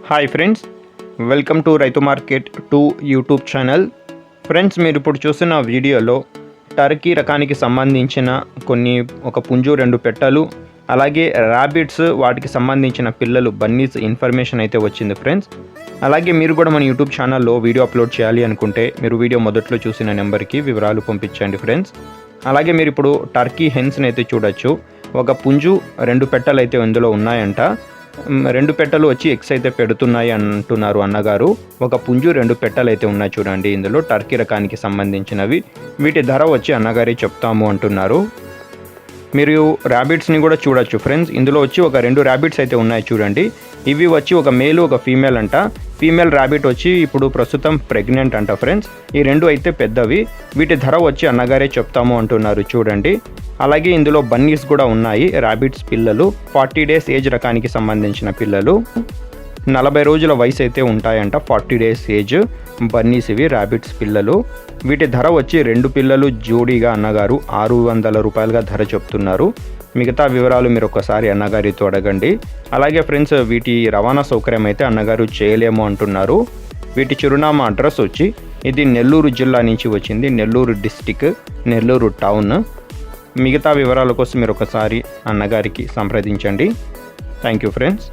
Hi friends, welcome to రైతు market 2 YouTube channel. Friends, మీరు ఇప్పుడు చూస్తున్న వీడియోలో టర్కీ రకానికి సంబంధించిన ఒక పుంజు 2 పెట్టలు, అలాగే ర్యాబిట్స్ వాటికి సంబంధించిన పిల్లలు బన్నీస్ ఇన్ఫర్మేషన్ అయితే వచ్చింది ఫ్రెండ్స్. అలాగే మీరు కూడా మన యూట్యూబ్ ఛానల్లో వీడియో అప్లోడ్ చేయాలి అనుకుంటే మీరు వీడియో మొదట్లో చూసిన నెంబర్కి వివరాలు పంపించండి ఫ్రెండ్స్. అలాగే మీరు ఇప్పుడు టర్కీ హెన్స్ని అయితే చూడొచ్చు. ఒక పుంజు 2 పెట్టలు అయితే ఇందులో ఉన్నాయంట. 2 పెట్టలు వచ్చి ఎగ్స్ అయితే పెడుతున్నాయి అంటున్నారు అన్నగారు. ఒక పుంజు 2 పెట్టలు అయితే ఉన్నాయి చూడండి, ఇందులో టర్కీ రకానికి సంబంధించినవి. వీటి ధర వచ్చి అన్నగారే చెప్తాము అంటున్నారు. మీరు ర్యాబిట్స్ని కూడా చూడొచ్చు ఫ్రెండ్స్. ఇందులో వచ్చి ఒక 2 ర్యాబిట్స్ అయితే ఉన్నాయి చూడండి. ఇవి వచ్చి ఒక మేలు ఒక ఫీమేల్ అంట. ఫీమేల్ ర్యాబిట్ వచ్చి ఇప్పుడు ప్రస్తుతం ప్రెగ్నెంట్ అంట ఫ్రెండ్స్. ఈ 2 అయితే పెద్దవి. వీటి ధర వచ్చి అన్నగారే చెప్తాము అంటున్నారు చూడండి. అలాగే ఇందులో బన్నీస్ కూడా ఉన్నాయి, ర్యాబిట్స్ పిల్లలు. 40 డేస్ ఏజ్ రకానికి సంబంధించిన పిల్లలు. 40 రోజుల వయసు అయితే ఉంటాయంట. 40 డేస్ ఏజ్ బన్నీస్ ఇవి ర్యాబిట్స్ పిల్లలు. వీటి ధర వచ్చి 2 పిల్లలు జోడీగా అన్నగారు 600 రూపాయలుగా ధర చెప్తున్నారు. మిగతా వివరాలు మీరు ఒకసారి అన్నగారితో అడగండి. అలాగే ఫ్రెండ్స్, వీటి రవాణా సౌకర్యం అయితే అన్నగారు చేయలేము అంటున్నారు. వీటి చిరునామా అడ్రస్ వచ్చి ఇది నెల్లూరు జిల్లా నుంచి వచ్చింది, నెల్లూరు డిస్టిక్, నెల్లూరు టౌన్. మిగతా వివరాల కోసం మీరు ఒకసారి అన్నగారికి సంప్రదించండి. Thank you friends.